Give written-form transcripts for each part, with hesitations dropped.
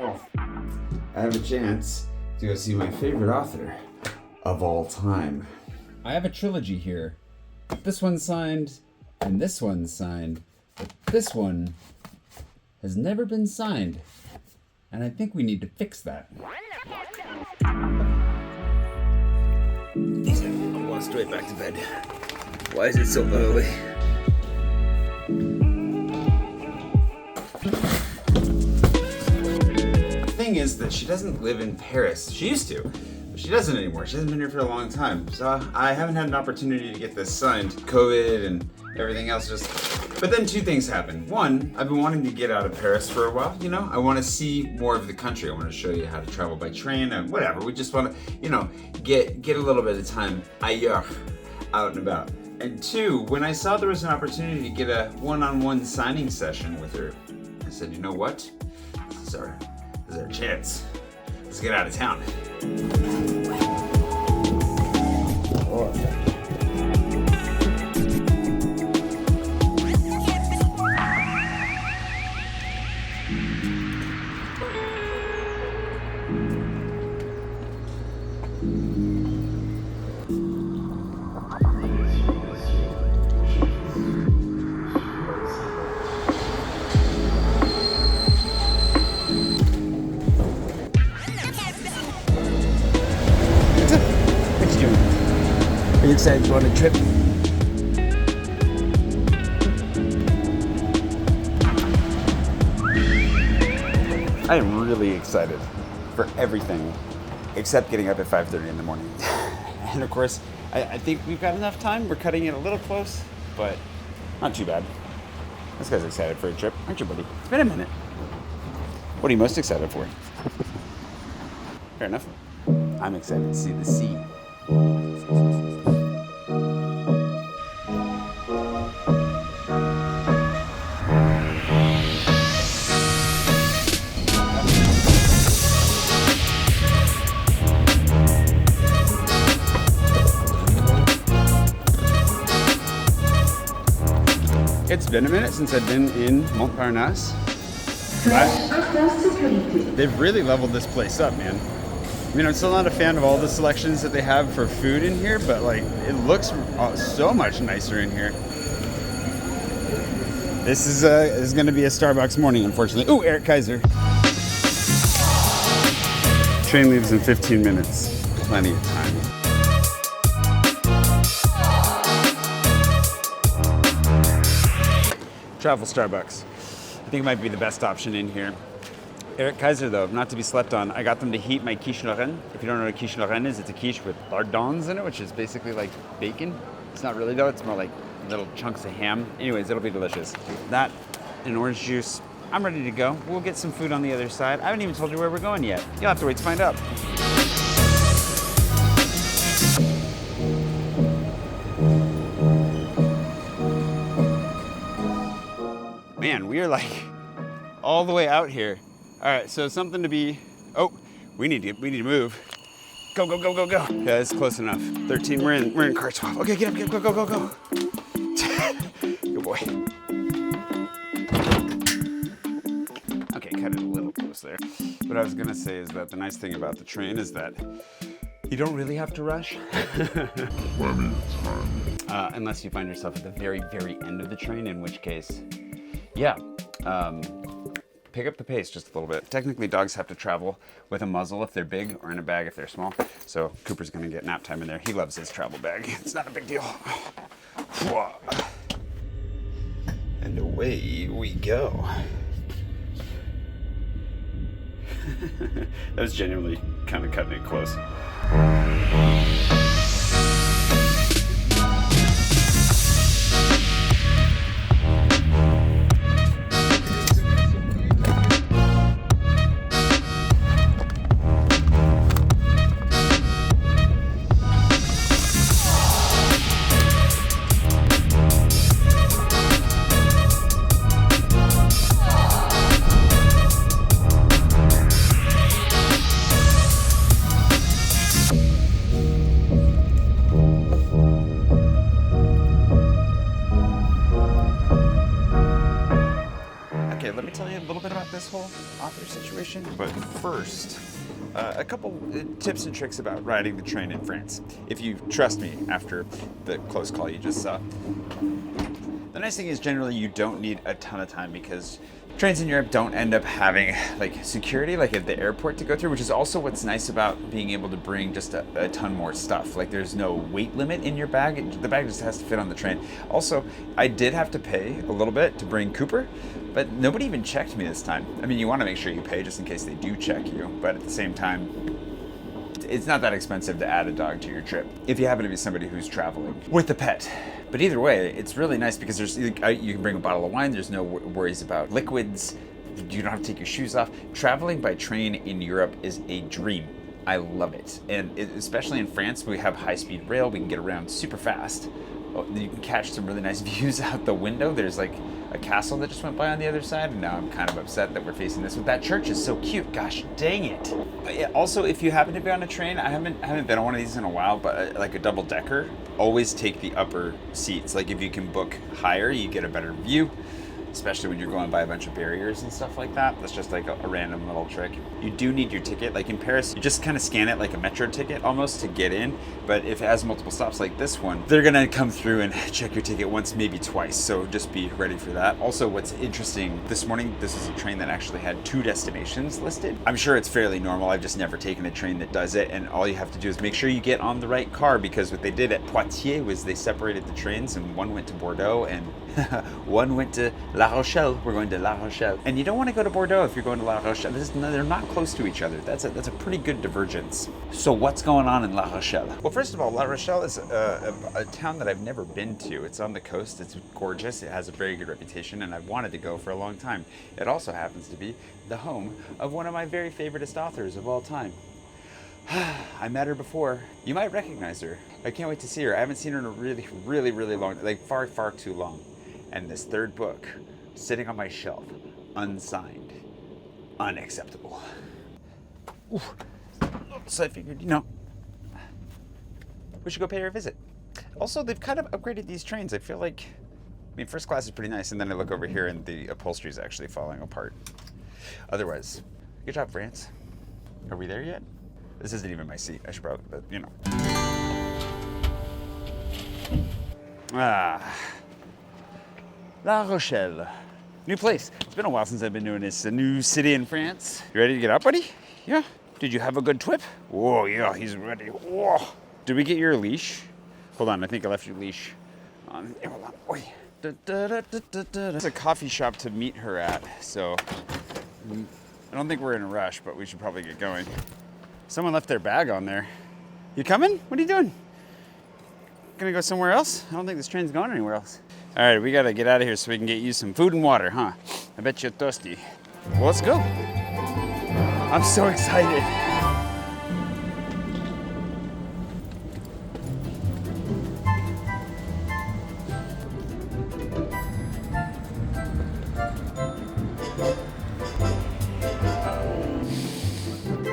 I have a chance to go see my favorite author of all time. I have a trilogy here. This one's signed, and this one's signed, but this one has never been signed. And I think we need to fix that. I'm going straight back to bed. Why is it so early? The thing is that she doesn't live in Paris. She used to, but she doesn't anymore. She hasn't been here for a long time. So I haven't had an opportunity to get this signed. COVID and everything else just... But then two things happened. One, I've been wanting to get out of Paris for a while, you know? I want to see more of the country. I want to show you how to travel by train and whatever. We just want to, you know, get a little bit of time ailleurs, out and about. And two, when I saw there was an opportunity to get a one-on-one signing session with her, I said, you know what? This is our chance. Let's get out of town. Are you excited to go on a trip? I am really excited for everything except getting up at 5:30 in the morning. And of course, I think we've got enough time. We're cutting it a little close, but not too bad. This guy's excited for a trip, aren't you, buddy? It's been a minute. What are you most excited for? Fair enough. I'm excited to see the sea. It's been a minute since I've been in Montparnasse. They've really leveled this place up, man. I mean, I'm still not a fan of all the selections that they have for food in here, but like, it looks so much nicer in here. This is going to be a Starbucks morning, unfortunately. Ooh, Eric Kaiser. Train leaves in 15 minutes. Plenty of time. Travel Starbucks. I think it might be the best option in here. Eric Kaiser, though, not to be slept on. I got them to heat my quiche Lorraine. If you don't know what a quiche Lorraine is, it's a quiche with lardons in it, which is basically like bacon. It's not really, though. It's more like little chunks of ham. Anyways, it'll be delicious. That and orange juice. I'm ready to go. We'll get some food on the other side. I haven't even told you where we're going yet. You'll have to wait to find out. Man, we are like all the way out here. All right, so something to be, we need to move. Go, go, go, go, go. Yeah, it's close enough. 13, we're in car 12. Okay, get up, go, go, go, go. Good boy. Okay, cut it a little close there. What I was gonna say is that the nice thing about the train is that you don't really have to rush. Plenty of time. Unless you find yourself at the very, very end of the train, in which case, yeah, pick up the pace just a little bit. Technically, dogs have to travel with a muzzle if they're big or in a bag if they're small. So Cooper's gonna get nap time in there. He loves his travel bag. It's not a big deal. And away we go. That was genuinely kind of cutting it close. weather situation. But first, a couple tips and tricks about riding the train in France. If you trust me after the close call you just saw. The nice thing is generally you don't need a ton of time because trains in Europe don't end up having like security like at the airport to go through, which is also what's nice about being able to bring just a ton more stuff. Like there's no weight limit in your bag. The bag just has to fit on the train. Also, I did have to pay a little bit to bring Cooper, but nobody even checked me this time. I mean, you want to make sure you pay just in case they do check you, but at the same time, it's not that expensive to add a dog to your trip if you happen to be somebody who's traveling with a pet. But either way, it's really nice because you can bring a bottle of wine. There's no worries about liquids. You don't have to take your shoes off. Traveling by train in Europe is a dream. I love it. And especially in France, we have high-speed rail. We can get around super fast. You can catch some really nice views out the window. There's like a castle that just went by on the other side, and now I'm kind of upset that we're facing this. But that church is so cute. Gosh, dang it. Also, if you happen to be on a train, I haven't been on one of these in a while, but like a double decker, always take the upper seats. Like if you can book higher, you get a better view, especially when you're going by a bunch of barriers and stuff like that. That's just like a random little trick. You do need your ticket. Like in Paris, you just kind of scan it like a metro ticket almost to get in. But if it has multiple stops like this one, they're gonna come through and check your ticket once, maybe twice. So just be ready for that. Also, what's interesting, this morning, this is a train that actually had 2 destinations listed. I'm sure it's fairly normal. I've just never taken a train that does it. And all you have to do is make sure you get on the right car, because what they did at Poitiers was they separated the trains, and one went to Bordeaux and one went to La Rochelle. We're going to La Rochelle. And you don't want to go to Bordeaux if you're going to La Rochelle. They're not close to each other. That's a pretty good divergence. So what's going on in La Rochelle? Well, first of all, La Rochelle is a town that I've never been to. It's on the coast. It's gorgeous. It has a very good reputation, and I've wanted to go for a long time. It also happens to be the home of one of my very favoriteest authors of all time. I met her before. You might recognize her. I can't wait to see her. I haven't seen her in a really, really, really long, like far, far too long. And this third book, sitting on my shelf, unsigned, unacceptable. Oof. So I figured, we should go pay her a visit. Also, they've kind of upgraded these trains. I feel like, first class is pretty nice, and then I look over here and the upholstery is actually falling apart. Otherwise, good job, France. Are we there yet? This isn't even my seat. I should probably, but La Rochelle. New place. It's been a while since I've been doing this. A new city in France. You ready to get up, buddy? Yeah? Did you have a good trip? Whoa, yeah, he's ready. Whoa. Did we get your leash? Hold on, I think I left your leash on. Hold on. Oi. It's a coffee shop to meet her at, so I don't think we're in a rush, but we should probably get going. Someone left their bag on there. You coming? What are you doing? Gonna go somewhere else? I don't think this train's going anywhere else. All right, we gotta get out of here so we can get you some food and water, huh? I bet you're thirsty. Well, let's go. I'm so excited.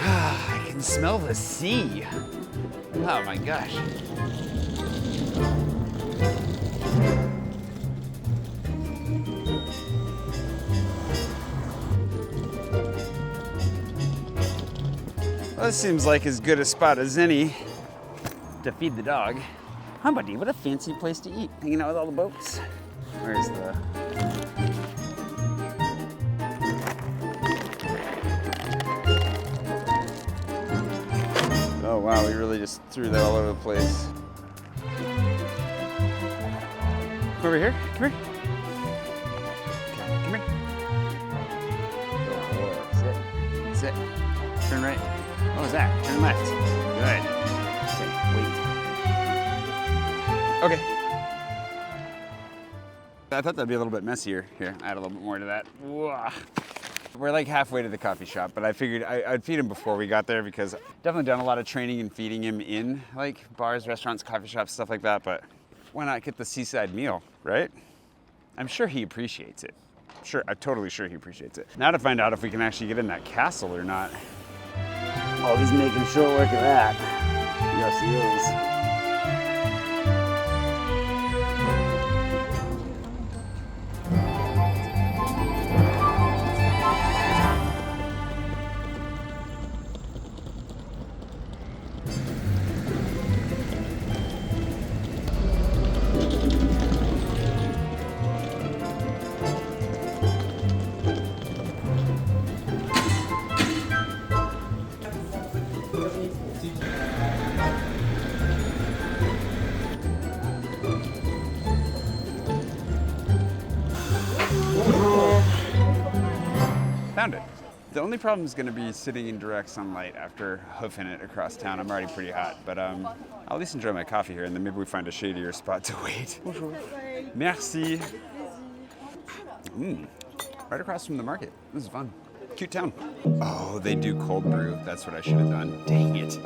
I can smell the sea. Oh my gosh. Well, this seems like as good a spot as any to feed the dog. Huh, buddy? What a fancy place to eat. Hanging out with all the boats. Where's the... Oh, wow, we really just threw that all over the place. Come over here. Come here. Come here. Oh, sit. Sit. Turn right. What was that? Turn left. Good. Okay, wait. Okay. I thought that'd be a little bit messier. Here, add a little bit more to that. Whoa. We're like halfway to the coffee shop, but I figured I'd feed him before we got there because definitely done a lot of training and feeding him in like bars, restaurants, coffee shops, stuff like that, but why not get the seaside meal, right? I'm sure he appreciates it. Sure, I'm totally sure he appreciates it. Now to find out if we can actually get in that castle or not. Oh, he's making short work of that. Yes, he is. The only problem is going to be sitting in direct sunlight after hoofing it across town. I'm already pretty hot, but I'll at least enjoy my coffee here, and then maybe we find a shadier spot to wait. Bonjour. Merci. Right across from the market. This is fun. Cute town. Oh, they do cold brew. That's what I should have done. Dang it.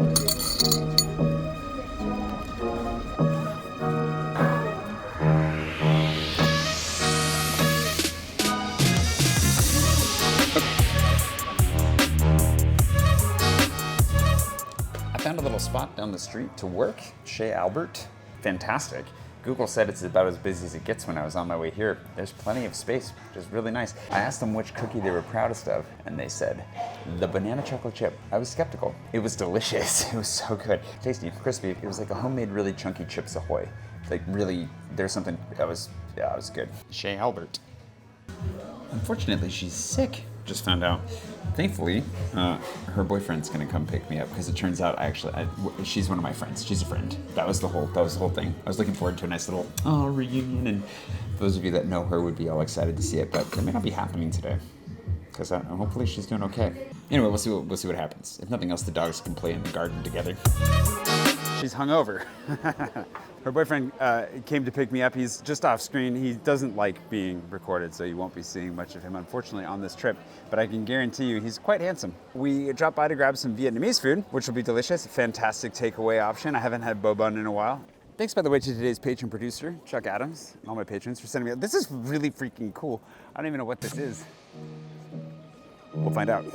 I found a little spot down the street to work. Chez Albert. Fantastic. Google said it's about as busy as it gets when I was on my way here. There's plenty of space, which is really nice. I asked them which cookie they were proudest of, and they said, the banana chocolate chip. I was skeptical. It was delicious. It was so good. Tasty, crispy. It was like a homemade, really chunky Chips Ahoy. Like really, there's something, it was good. Chez Albert. Unfortunately, she's sick. Just found out. Thankfully, her boyfriend's gonna come pick me up because it turns out she's one of my friends. She's a friend. That was the whole thing. I was looking forward to a nice little reunion, and those of you that know her would be all excited to see it, but it may not be happening today because hopefully she's doing okay. Anyway, we'll see what happens. If nothing else, the dogs can play in the garden together. She's hungover. Her boyfriend came to pick me up. He's just off screen. He doesn't like being recorded, so you won't be seeing much of him, unfortunately, on this trip. But I can guarantee you he's quite handsome. We dropped by to grab some Vietnamese food, which will be delicious. Fantastic takeaway option. I haven't had bo bun in a while. Thanks, by the way, to today's patron producer, Chuck Adams, and all my patrons for sending me. This is really freaking cool. I don't even know what this is. We'll find out.